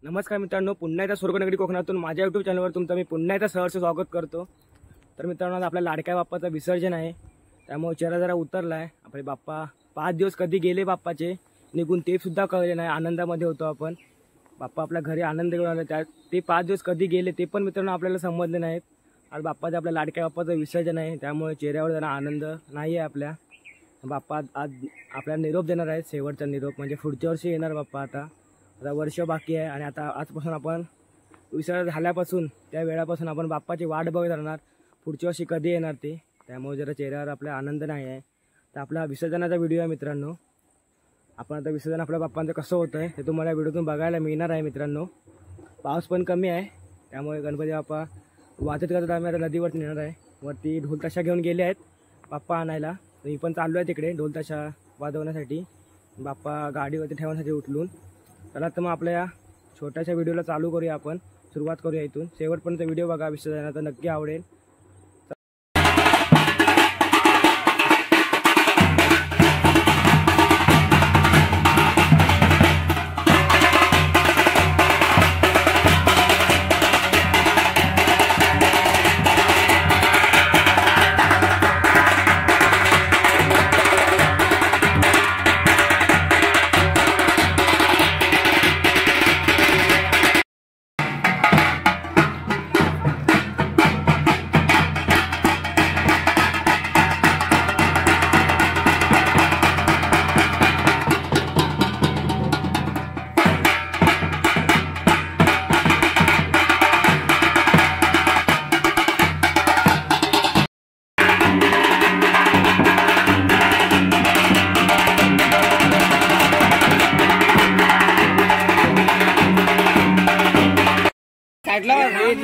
नमस्कार मित्रांनो, पुन्हा एकदा स्वर्गनगरी कोकणातून माझ्या यूट्यूब चॅनलवर तुमचं मी पुन्हा एकदा सहर्ष स्वागत करतो। तर मित्रांनो, आपल्या लाडक्या बाप्पाचं विसर्जन आहे, त्यामुळे चेहरा जरा उतरला आहे। आपले बाप्पा 5 दिवस कधी गेले बाप्पाचे निघून ते सुद्धा कळले नाही। आनंदामध्ये होतो आपण, बाप्पा आपल्या घरी आनंद घेऊन आले, त्या ते 5 दिवस कधी गेले ते पण मित्रांनो आपल्याला समजले नाहीत। आज बाप्पाचं आपल्या लाडक्या बाप्पाचं विसर्जन आहे, त्यामुळे चेहऱ्यावर जरा आनंद नाही आहे आपल्या। बाप्पा आज आपल्याला निरोप देणार आहेत, शेवटचा निरोप, म्हणजे पुढच्या वर्षी येणार बाप्पा। आता वर्ष बाकी आहे आणि आता आजपासून आपण विसर्जन झाल्यापासून त्या वेळापासून आपण बाप्पाची वाट बघत राहणार, पुढच्या वर्षी कधी येणार ते। त्यामुळे जरा चेहऱ्यावर आपला आनंद नाही आहे। तर आपला विसर्जनाचा व्हिडिओ आहे मित्रांनो, आपण आता विसर्जन आपल्या बाप्पांचं कसं होतं आहे ते तुम्हाला व्हिडिओतून बघायला मिळणार आहे मित्रांनो। पाऊस पण कमी आहे, त्यामुळे गणपती बाप्पा वाचत करत आम्ही आता नदीवरती नेणार आहे। वरती ढोल ताशा घेऊन गेले आहेत बाप्पा आणायला, मी पण चाललो आहे तिकडे ढोल ताशा वाजवण्यासाठी, बाप्पा गाडीवरती ठेवण्यासाठी उचलून। चला तर मग आपल्या या छोट्याशा व्हिडिओला चालू करूया, आपण सुरुवात करूया इथून। शेवटपर्यंत व्हिडिओ बघा, विसर्जनाचा नक्की आवडेल।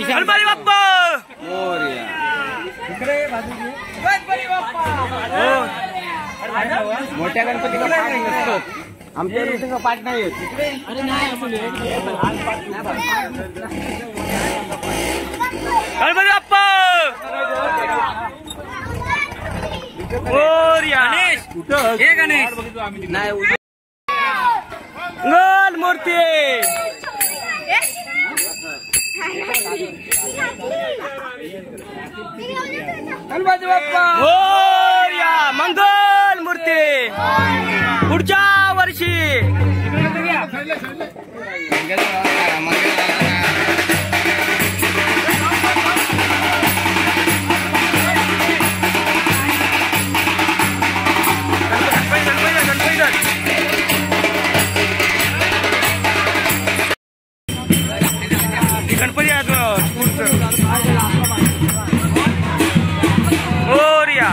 गणपती बाप्पा मोठ्या गणपतीला पाठ नसतो, आमच्या ऋषीचा पाठ नाही होत। गणपती बाप्पा हे गणेश नाही गण मूर्ती गणपती बाप्पा मोरया, मंगल मूर्ती पुढच्या वर्षी। गणपती मोरया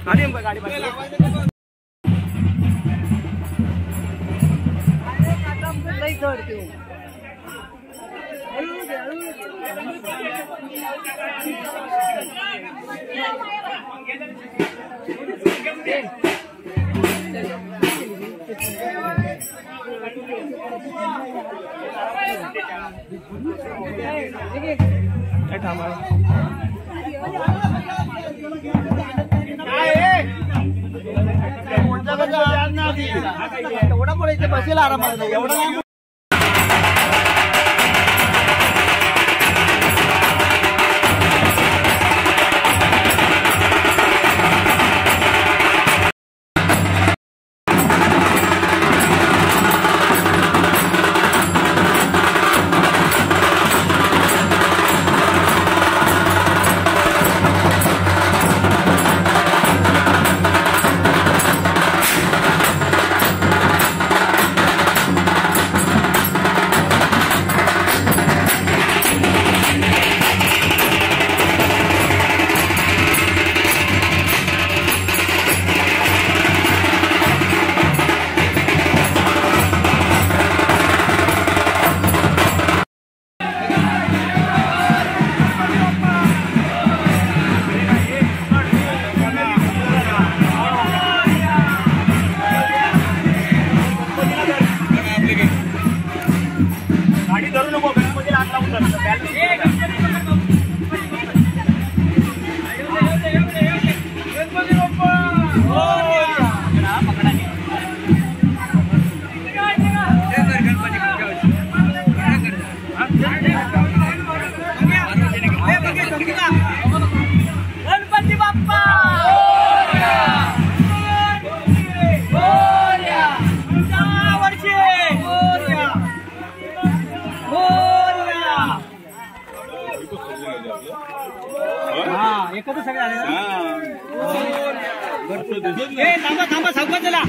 गाडी पाहिजे. एवढा पुढे इथे बसेल आरामात एवढा. एकत्र सगळे आले ना. थांबा सावकाश चला.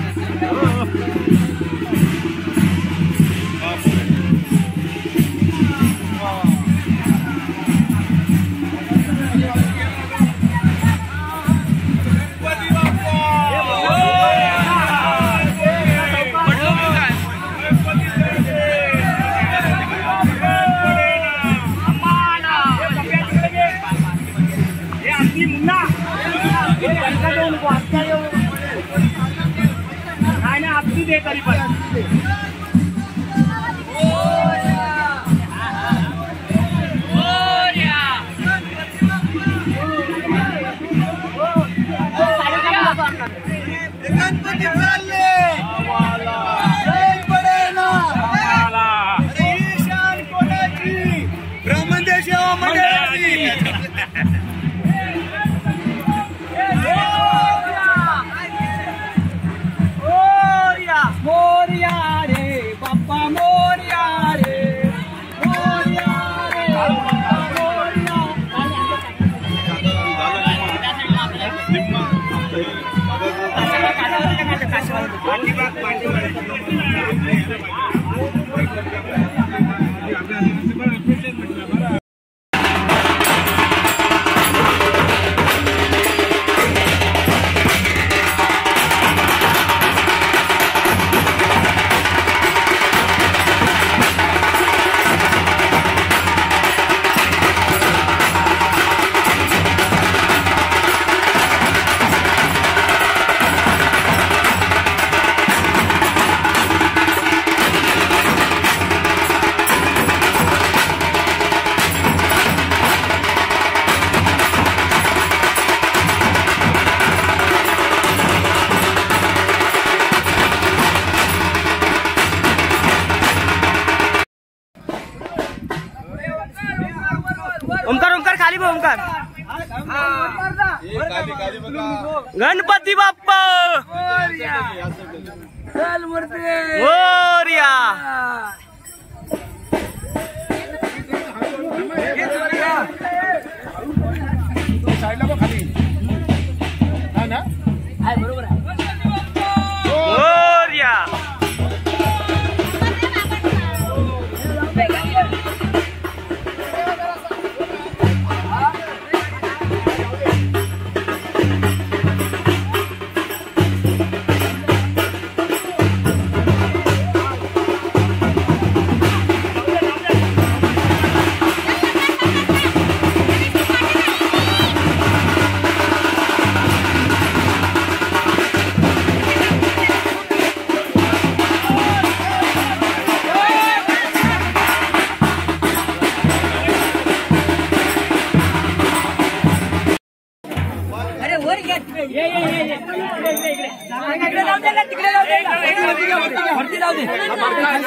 ओमकार खाली बघ ओमकार. गणपती बाप्पा मोरया. बरोबर आहे. मोरया.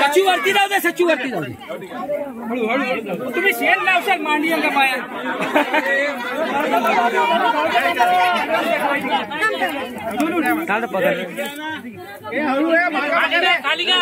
सचिव वरती जाऊ दे, सचिव वरती जाऊ दे. तुम्ही शेण लावशाल मांडी अंगा पाया खाली का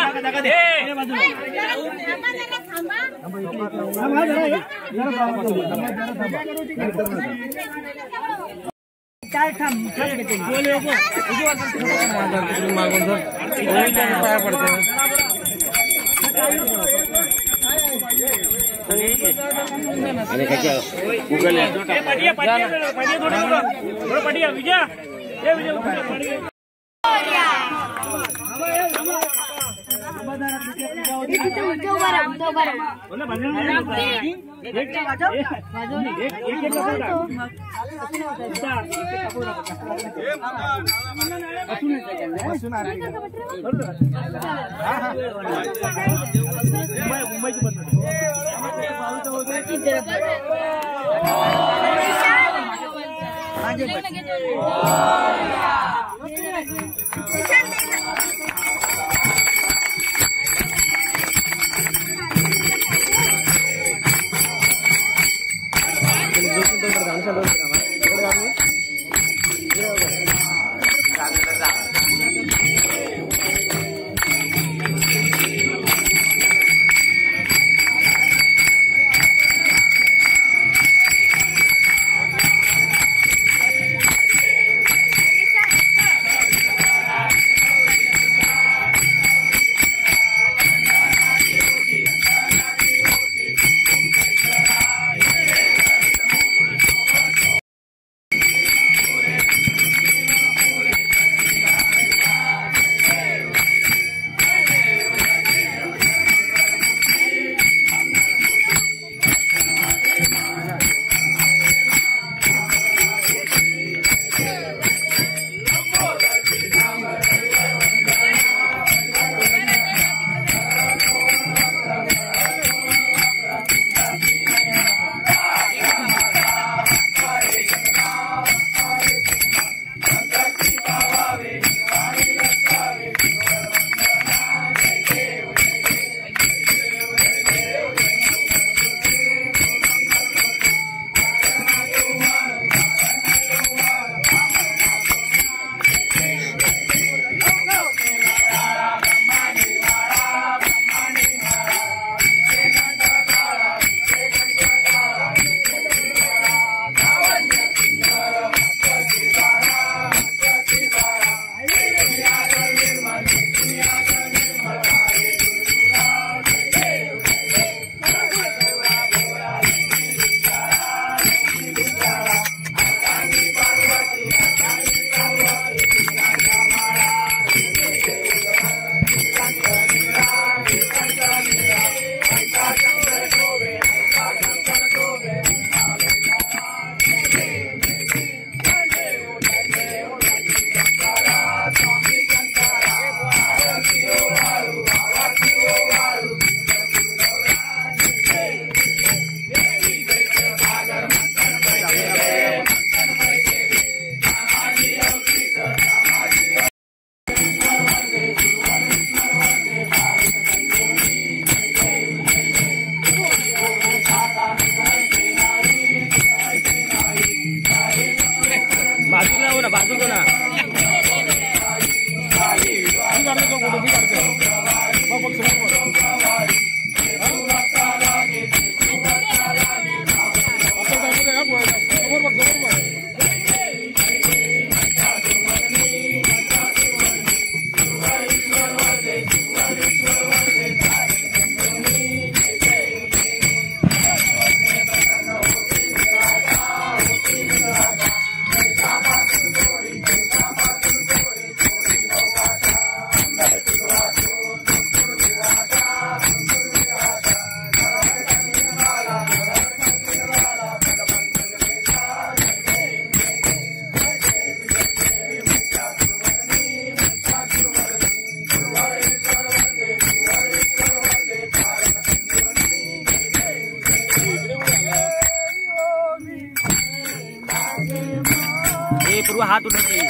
उठवते पूर्व हात उठवते.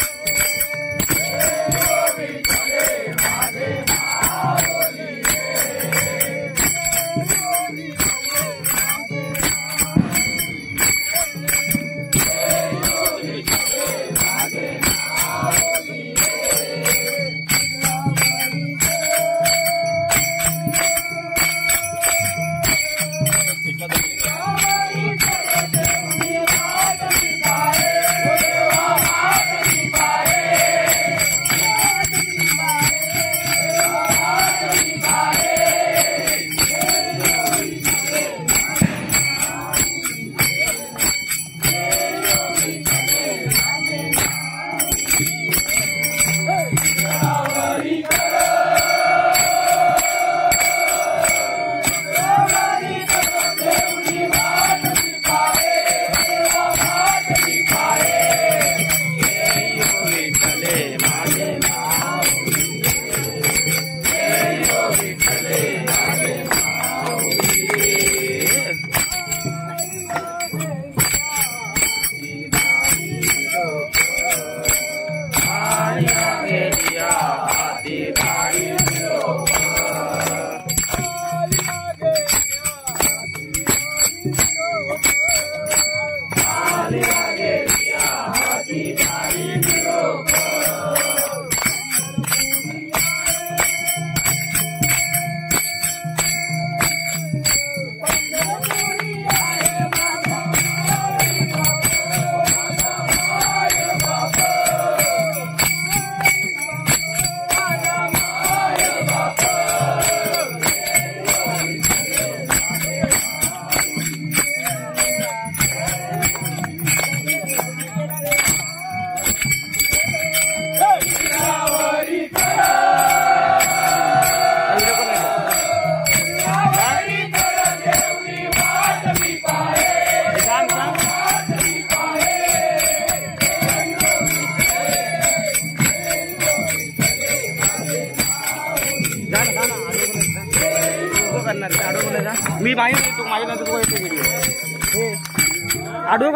मी माहिती तू माझ्या नंतर येतो व्हिडिओ.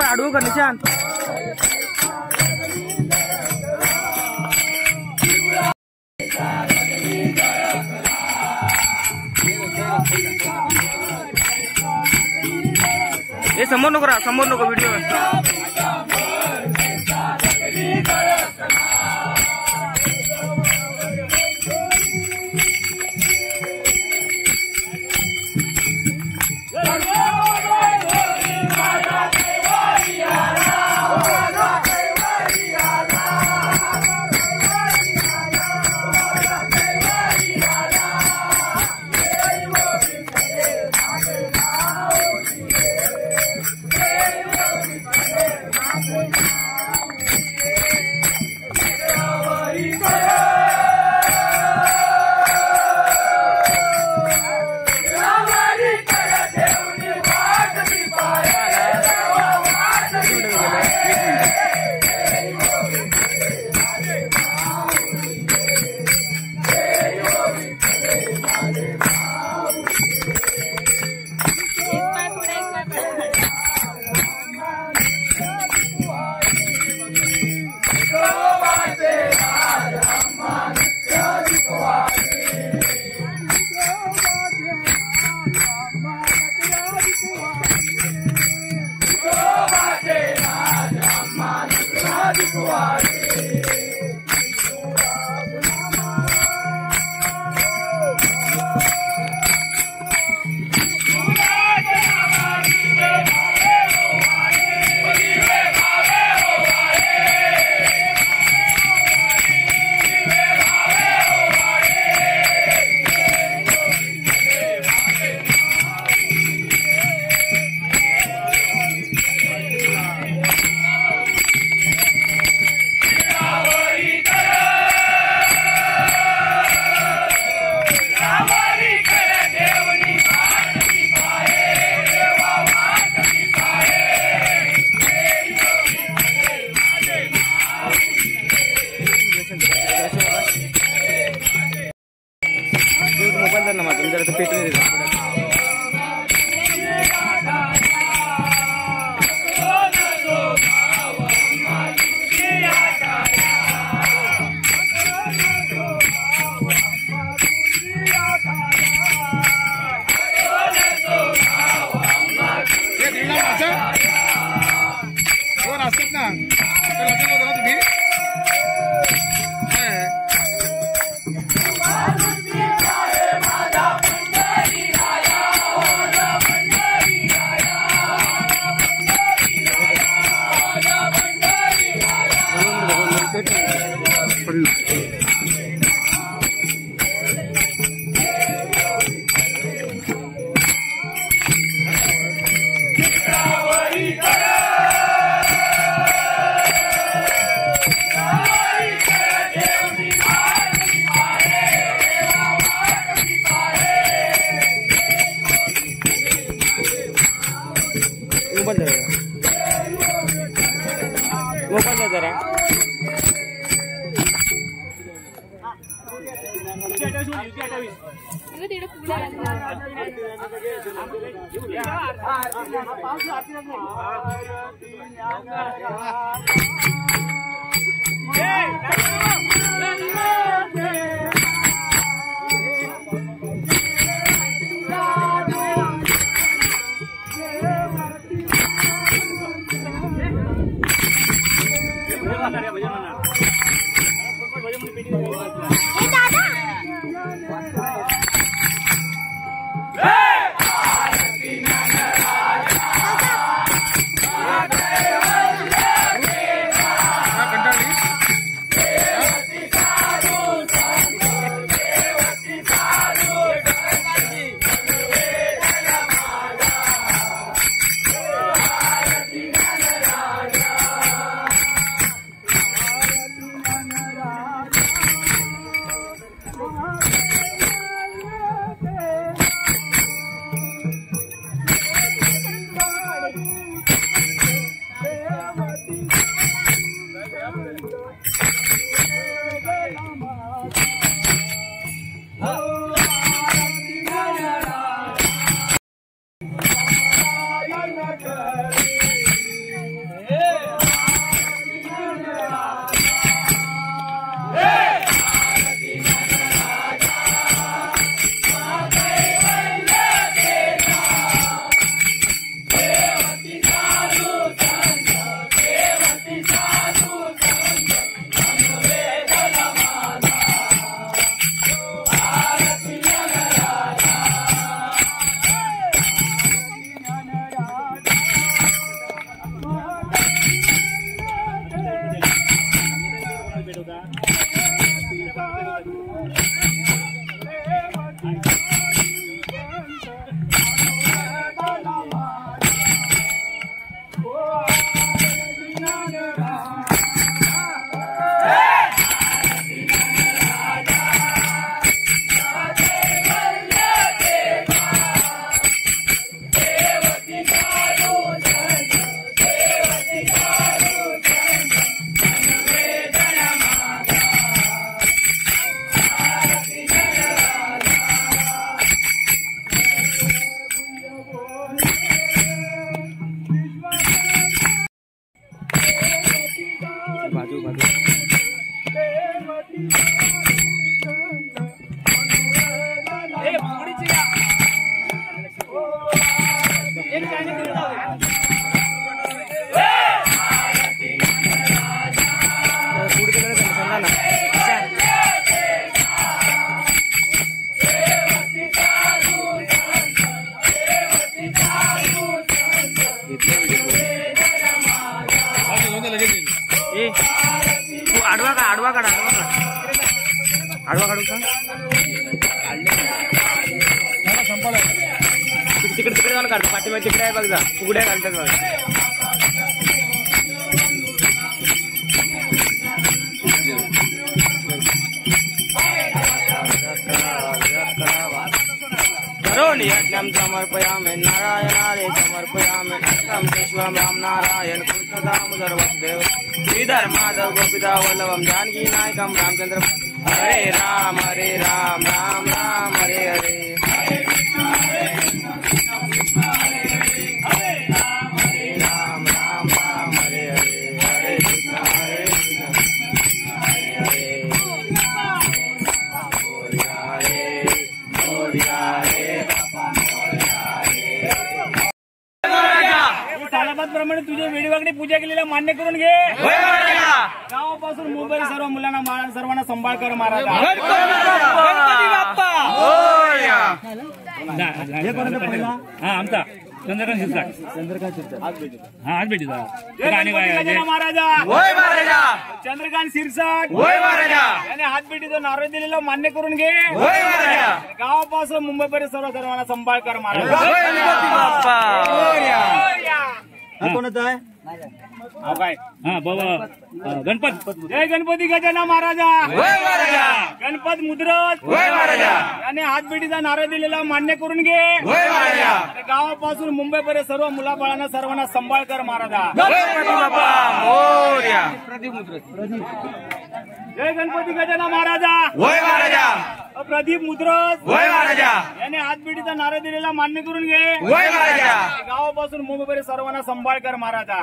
आडवू कर निशांत. हे समोर नको व्हिडिओ. ना तर लक्षात होतं ना तुम्ही मोबाईल जरा आडवा काढू का तिकडे तिकडे जाऊन काढतो पाठीमागे तिकडे आहे बघ जा उघड्या घालतात बघा यज्ञं समर्पयामि नारायणाय समर्पयामि नमः शिवाय राम नारायण कृष्णदामोदर वासुदेव श्रीधर माधव गोपिता वल्लभम जानकी नायकम रामचंद्र हरे राम राम राम हरे हरे राम राम हरे हरे हरे कृष्ण प्रमाणे तुझे वेळीवाकडे पूजा केलेला मान्य करून घे. गावापासून मुंबई सर्व मुलांना सर्वांना सांभाळ कर महाराज. हा आमचा चंद्रकांत शिरसाट. हा आज भेटी महाराजा. चंद्रकांत शिरसाट याने हात भेटीचा नारळ दिलेला मान्य करून घे. गावापासून मुंबई पर्यंत सर्वांना सांभाळ कर महाराज. कोणाचा आहे काय हा बाबा गणपत. जय गणपती गजानन महाराजा. गणपत मुद्रत याने हात भेटीचा नारळ दिलेला मान्य करून घे. गावापासून मुंबई पर्यंत सर्व मुलाबाळांना सर्वांना सांभाळ कर महाराजा. जय गणपती गजानन महाराजा. प्रदीप मुद्रत याने हात भेटीचा नारळ दिलेला मान्य करून घे. गावापासून मुंबई पर्यंत सर्वांना सांभाळ कर महाराजा.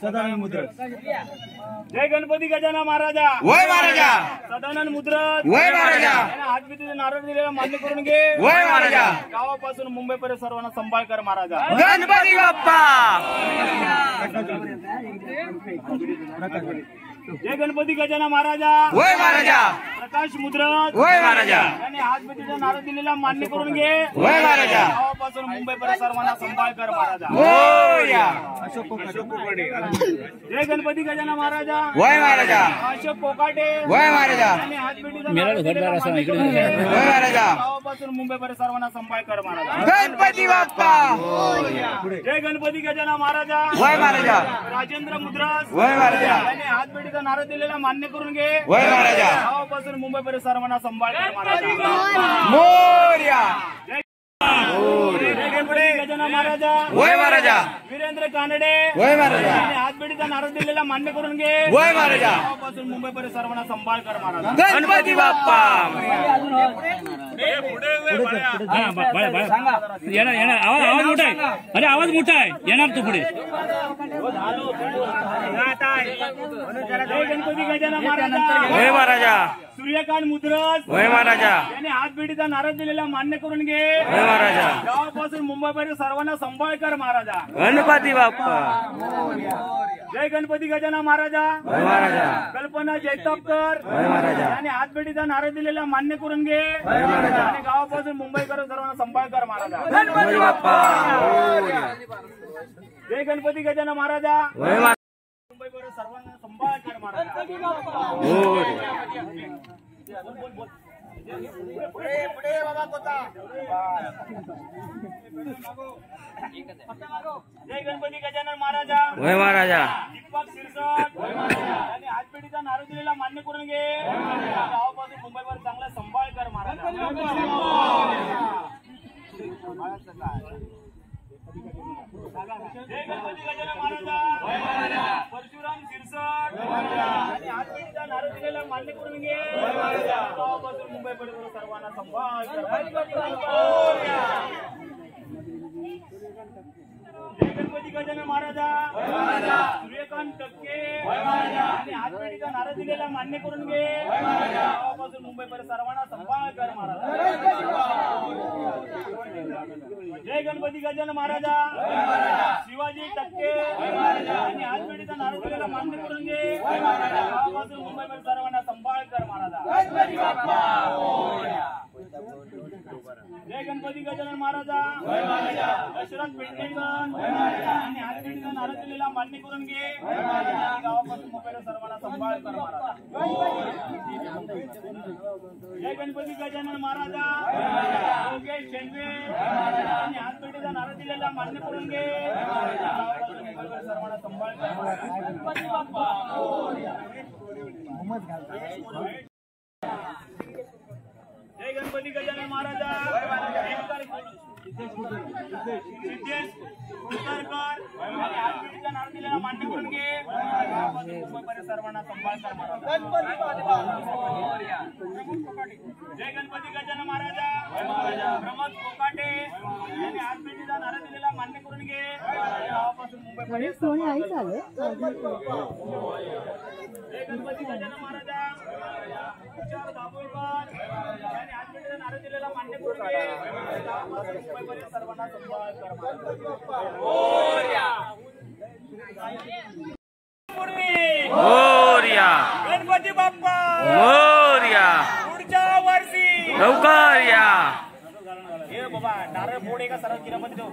सदानंद मुद्रक. जय गणपती गजानन महाराजा. सदानंद मुद्रत याने हात भेटीचा नारळ दिलेला मान्य करून घे. गावापासून मुंबई पर्यंत सर्वांना सांभाळ कर महाराजा. गणपती बाप्पा. जय गणपती गजानन महाराजा. प्रकाश मुद्रत याने हात भेटीचा नारळ दिलेला मान्य करून घे. गावापासून मुंबई पर्यंत सर्वांना सांभाळ कर महाराजा. जय गणपती गजानन महाराजा. अशोक कोकाटे याने हात भेटीचा नारळ दिलेला मान्य करून घे. गावापासून मुंबई पर्यंत सर्वांना सांभाळ कर महाराजा. गणपती बाप्पा. जय गणपती गजानन महाराजा. राजेंद्र मुद्रत याने हात भेटीचा नारळ दिलेला मान्य करून घे. गावापासून मुंबई पर्यंत सर्वांना सांभाळ कर महाराजा. जय गणपती गजानन महाराजा. वीरेंद्र कानडे याने हात भेटीचा नारळ दिलेला मान्य करून घे. गावापासून मुंबई पर्यंत सर्वांना सांभाळ कर महाराजा. गणपती बाप्पा. येणार आवाज मोठा आहे. अरे आवाज मोठा आहे. येणार तू पुढे. जय गणपती गजानन महाराजा. सूर्यकांत मुद्रत याने हात भेटीचा नारळ दिलेला मान्य करून घे. गावापासून मुंबई पर्यंत सर्वांना सांभाळ कर महाराजा. गणपती बाप्पा. जय गणपती गजानन महाराजा. कल्पना जैतापकर याने हात भेटीचा नारळ दिलेला मान्य करून घे. आणि गावापासून मुंबई पर्यंत सर्वांना सांभाळ कर महाराजा. गणपती बाप्पा. जय गणपती गजानन महाराजा. मुंबई पर्यंत सर्वांना सांभाळ कर महाराजा. पुढे बाबा कोता. जय गणपती गजानन महाराजा. दीपक शिरसाट आणि हात भेटीचा नारळ दिलेला मान्य करून घे. गावापासून मुंबईवर चांगला सांभाळ कर महाराजा. जय गणपती गजानन महाराजा. परशुराम शिरसाट आणि हात भेटीचा नारळ दिलेला मान्य करून घे. गावापासून मुंबई पर्यंत सर्वांना सांभाळ कर. जय गणपती गजानन महाराजा. सूर्यकांत टक्के आणि हात भेटीचा नारळ दिलेला मान्य करून घे. गावापासून मुंबई पर्यंत सर्वांना सांभाळ कर महाराजा. जय गणपती गजानन महाराजा. शिवाजी टक्के आणि हात भेटीचा नारळ दिलेला मान्य करून घे. गावापासून मुंबई पर्यंत सर्वांना सांभाळ कर महाराजा. जय गणपती गजानन महाराजा. दशरथ पेडणेकर आणि हात भेटीचा नारळ दिलेला मान्य करून घे. गावापासून मुंबईला सर्वांना सांभाळ कर महाराजा. जय गणपती गजानन महाराजा. योगेश शेंडवे आणि हात भेटीचा नारळ दिलेला मान्य करून घे. गावापासून मुंबईला सर्वांना सांभाळ कर महाराजा. गणपती बाप्पा. जय गणपती गजानन महाराजा. सिद्धेश कुलकर्णकर आणि हात भेटीचा नारळ दिलेला मान्य करून घे. मुंबईपर्यंत सर्वांना सांभाळ कर महाराजा. जय गणपती गजानन महाराजा. प्रमोद कोकाटे यांनी हात भेटीचा नारळ दिलेला मान्य करून घे. गावापासून मुंबईपर्यंत जय गणपती गजानन महाराजा. तुषार दाभोळकर यांनी हात भेटीचा नारळ दिलेला मान्य करून घे. गावापासून मुंबईपर्यंत सर्वांना सांभाळ कर महाराजा. मोरया गणपती बाप्पा मोरया पुढच्या वर्षी लवकर या. हे बाबा नारळ फोड एका सरळ किरामध्ये देऊ.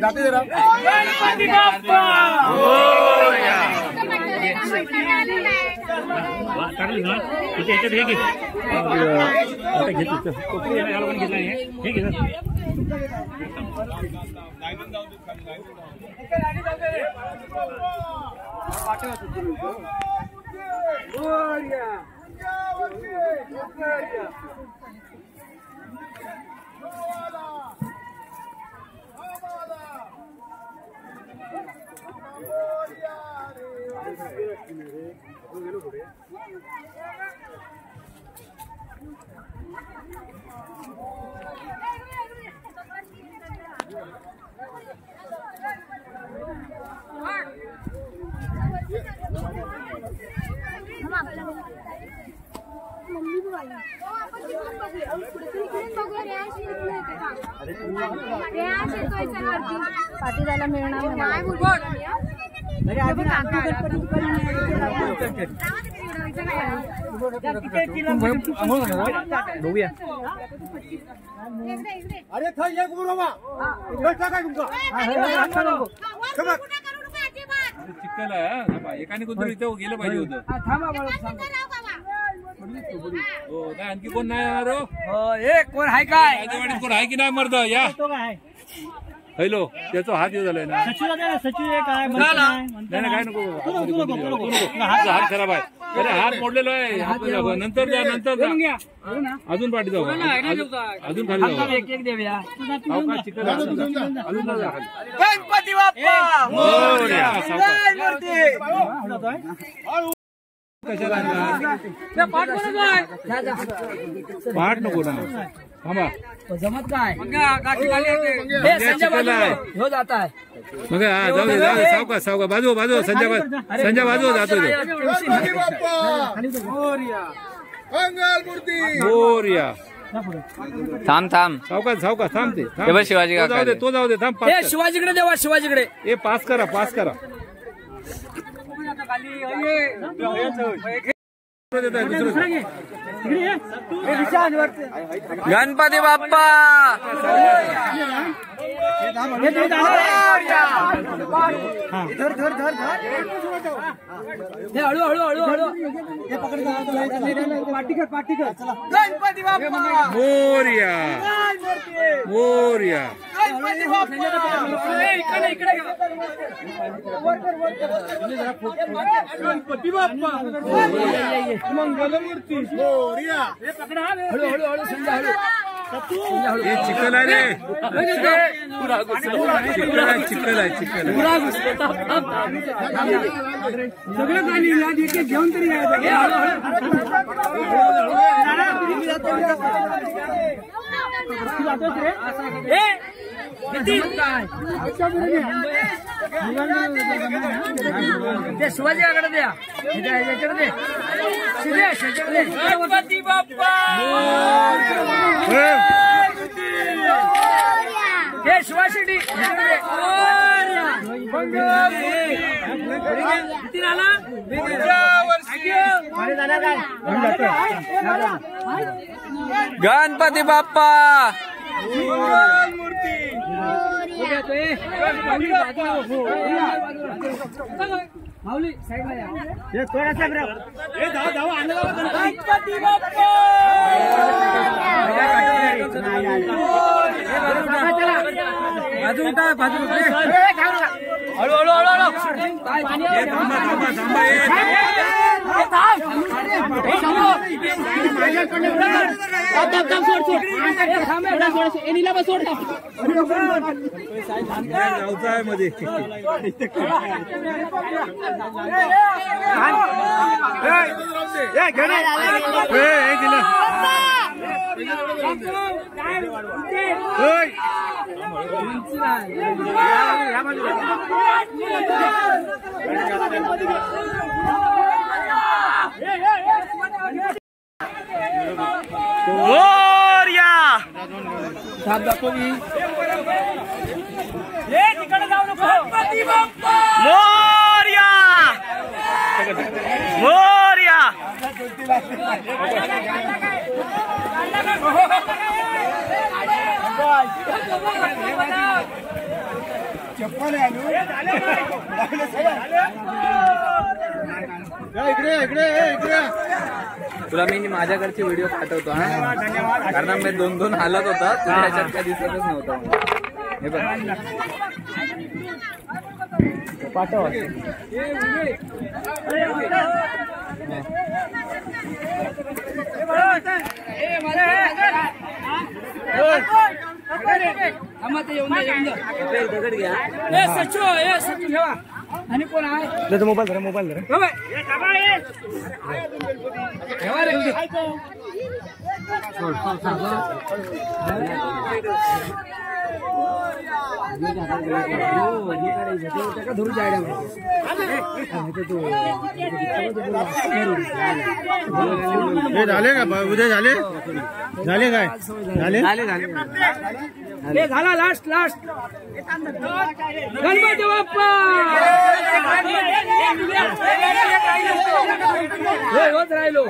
जाते जरा गणपती बाप्पा मोरया टाकली ना तिथे याच्यात हे घे. आता घेतलं कोपरी याला पण घेतला हे घे. पाठी जायला मिळणार नाही. बघूया. अरे थांब या गुरुमा काय तुमचा चिखल आहे एकाने कोणतरी इथं गेलं पाहिजे होतं. हो नाही आणखी कोण नाही येणार हो. कोण आहे काय राजवाडीत कोण आहे की नाही मर्द या. हॅलो त्याचा हात येऊ झालाय ना. काय नाही काय नको हात खराब आहे. अरे हात मोडलेला आहे. नंतर द्या नंतर द्या. अजून पाठी जाऊ अजून खाली जाऊ. एक देऊया. चिकन अजून द्या खाली. गणपती बाप्पा मोरया. कशाला पाठ नको ना थांबा. जमत काय चिकन आहे हो जात आहे. मग जाऊ दे सावका बाजू संजय बाजू जातो गणपती बाप्पा मंगल मूर्ती मोरया. थांब सावका थांब ते हे बघ शिवाजी काका. तो जाऊ दे थांब. पास कर. शिवाजीकडे देवा शिवाजीकडे. ए पास करा गणपती बाप्पा हळू गणपती बाप्पा मोरया. गणपती बाप्पा मंगल मूर्ती मोरया. हळू संजय हळू. हे चिकन आहे रे. चिकन आहे. सगळं काही घेऊन तरी शिवाजीकडे द्या. गणपती बाप्पा हे शिवाशिडी गणपती बाप्पा मूर्ती माऊली साईडला या. गणपती बाप्पा मध्ये गणपती मोरया मोरया मोरया तुला मी माझ्याकडची व्हिडिओ पाठवतो हा, कारण मी 2-2 हालत होता, त्याच्यात काय दिसतच नव्हतं मला. हे बघ पाठव. दगड घ्या. आणि कोण आहे मोबाईल धरा मोबाईल धरा. झाले का उद्या झाले झाले काय झाले हे झाला लास्ट गणपती बाप्पा होत राहिलो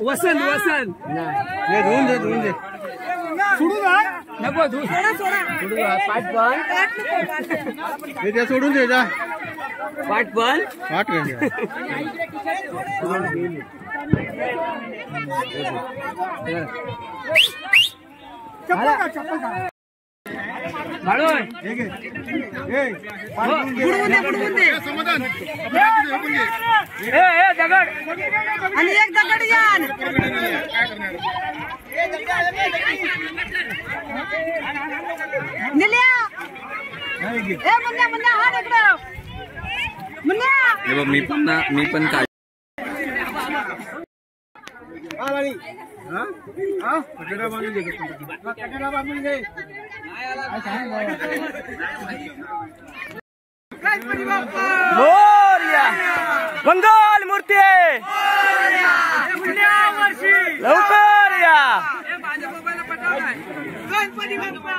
वसन धुवून दे नको सोडून दे जा पाठ पण पाठ दगड आणि एक दगड यान निल्या ए मुन्या हा इकडं मुन्या मी पण काय मोरया मंगल मूर्ती लवकर या गणपती बाप्पा